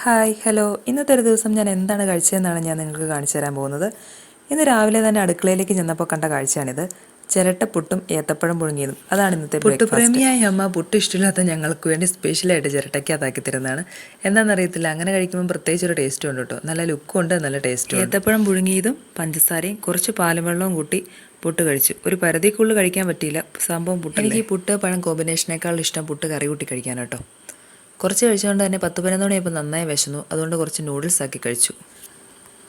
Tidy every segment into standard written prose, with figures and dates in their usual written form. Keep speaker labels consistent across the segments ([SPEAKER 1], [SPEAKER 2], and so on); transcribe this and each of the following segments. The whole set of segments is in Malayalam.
[SPEAKER 1] ഹായ് ഹലോ ഇന്നത്തെ ഒരു ദിവസം ഞാൻ എന്താണ് കഴിച്ചതെന്നാണ് ഞാൻ നിങ്ങൾക്ക് കാണിച്ചു തരാൻ പോകുന്നത്. ഇന്ന് രാവിലെ തന്നെ അടുക്കളയിലേക്ക് ചെന്നപ്പോൾ കണ്ട കാഴ്ചയാണിത്. ചിരട്ടപ്പുട്ടും ഏത്തപ്പഴം പുഴുങ്ങിയതും. അതാണ് ഇന്നത്തെ ബ്രേക്ക്ഫാസ്റ്റ്. പുട്ടുപ്രേമിയായ അമ്മ പുട്ട് ഇഷ്ടമില്ലാത്ത ഞങ്ങൾക്ക് വേണ്ടി സ്പെഷ്യലായിട്ട് ചിരട്ടയ്ക്കകത്താക്കി തരുന്നതാണ്. എന്താണെന്നറിയത്തില്ല, അങ്ങനെ കഴിക്കുമ്പോൾ പ്രത്യേകിച്ച് ഒരു ടേസ്റ്റും ഉണ്ട് കേട്ടോ. നല്ല ലുക്കും ഉണ്ട്, നല്ല ടേസ്റ്റും. ഏത്തപ്പഴം പുഴുങ്ങിയതും പഞ്ചസാരയും കുറച്ച് പാലും വെള്ളവും കൂട്ടി പുട്ട് കഴിച്ചു. ഒരു പരിധിക്കുള്ളിൽ കഴിക്കാൻ പറ്റിയില്ല, സംഭവം പുട്ട്. എനിക്ക് ഈ പുട്ട് പഴം കോമ്പിനേഷനേക്കാൾ ഇഷ്ടം പുട്ട് കറി കൂട്ടി കഴിക്കാൻ കേട്ടോ. കുറച്ച് കഴിച്ചുകൊണ്ട് തന്നെ 10-11 മണിയായപ്പോൾ നന്നായി വിശന്നു. അതുകൊണ്ട് കുറച്ച് നൂഡിൽസ് ആക്കി കഴിച്ചു.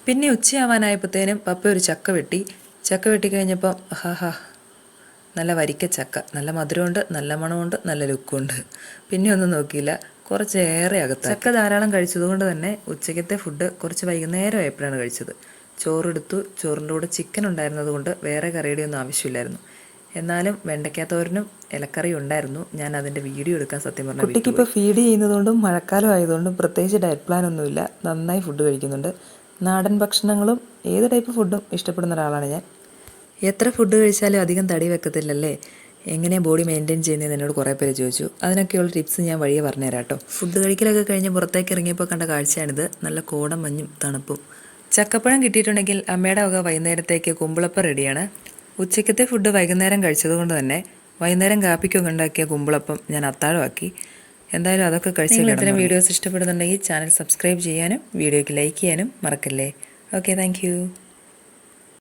[SPEAKER 1] പിന്നെ ഉച്ചയാവാനായപ്പോഴത്തേനും പപ്പ ഒരു ചക്ക വെട്ടി കഴിഞ്ഞപ്പോൾ നല്ല വരിക്ക ചക്ക, നല്ല മധുരമുണ്ട്, നല്ല മണമുണ്ട്, നല്ല ലുക്കുണ്ട്. പിന്നെ ഒന്നും നോക്കിയില്ല, കുറച്ചേറെ അകത്ത് ചക്ക ധാരാളം കഴിച്ചതുകൊണ്ട് തന്നെ ഉച്ചയ്ക്കത്തെ ഫുഡ് കുറച്ച് വൈകുന്നേരം ആയപ്പോഴാണ് കഴിച്ചത്. ചോറെടുത്തു. ചോറിൻ്റെ കൂടെ ചിക്കൻ ഉണ്ടായിരുന്നത് കൊണ്ട് വേറെ കറിയുടെ ഒന്നും ആവശ്യമില്ലായിരുന്നു. എന്നാലും വെണ്ടയ്ക്കാത്തോരനും ഇലക്കറിയും ഉണ്ടായിരുന്നു. ഞാൻ അതിൻ്റെ വീഡിയോ എടുക്കാൻ സത്യം പറഞ്ഞാൽ കുട്ടിക്ക് ഇപ്പോൾ ഫീഡ് ചെയ്യുന്നതുകൊണ്ടും മഴക്കാലം ആയതുകൊണ്ടും പ്രത്യേകിച്ച് ഡയറ്റ് പ്ലാൻ ഒന്നുമില്ല. നന്നായി ഫുഡ് കഴിക്കുന്നുണ്ട്. നാടൻ ഭക്ഷണങ്ങളും ഏത് ടൈപ്പ് ഫുഡും ഇഷ്ടപ്പെടുന്ന ഒരാളാണ് ഞാൻ. എത്ര ഫുഡ് കഴിച്ചാലും അധികം തടി വെക്കത്തില്ലല്ലേ, എങ്ങനെയാണ് ബോഡി മെയിൻറ്റെയിൻ ചെയ്യുന്നതെന്ന് എന്നോട് കുറേ പേര് ചോദിച്ചു. അതിനൊക്കെയുള്ള ടിപ്സ് ഞാൻ വഴിയെ പറഞ്ഞുതരാം കേട്ടോ. ഫുഡ് കഴിക്കലൊക്കെ കഴിഞ്ഞ് പുറത്തേക്ക് ഇറങ്ങിയപ്പോൾ കണ്ട കാഴ്ചയാണിത്. നല്ല കോടം മഞ്ഞും തണുപ്പും. ചക്കപ്പഴം കിട്ടിയിട്ടുണ്ടെങ്കിൽ അമ്മയുടെ വക വൈകുന്നേരത്തേക്ക് കുമ്പിളപ്പം റെഡിയാണ്. ഉച്ചയ്ക്കത്തെ ഫുഡ് വൈകുന്നേരം കഴിച്ചതുകൊണ്ട് തന്നെ വൈകുന്നേരം കാപ്പിക്കൊക്കെ ഉണ്ടാക്കിയ കുമ്പിളപ്പം ഞാൻ അത്താഴമാക്കി. എന്തായാലും അതൊക്കെ കഴിച്ച് ഇത്തരം വീഡിയോസ് ഇഷ്ടപ്പെടുന്നുണ്ടെങ്കിൽ ചാനൽ സബ്സ്ക്രൈബ് ചെയ്യാനും വീഡിയോയ്ക്ക് ലൈക്ക് ചെയ്യാനും മറക്കല്ലേ. Okay, thank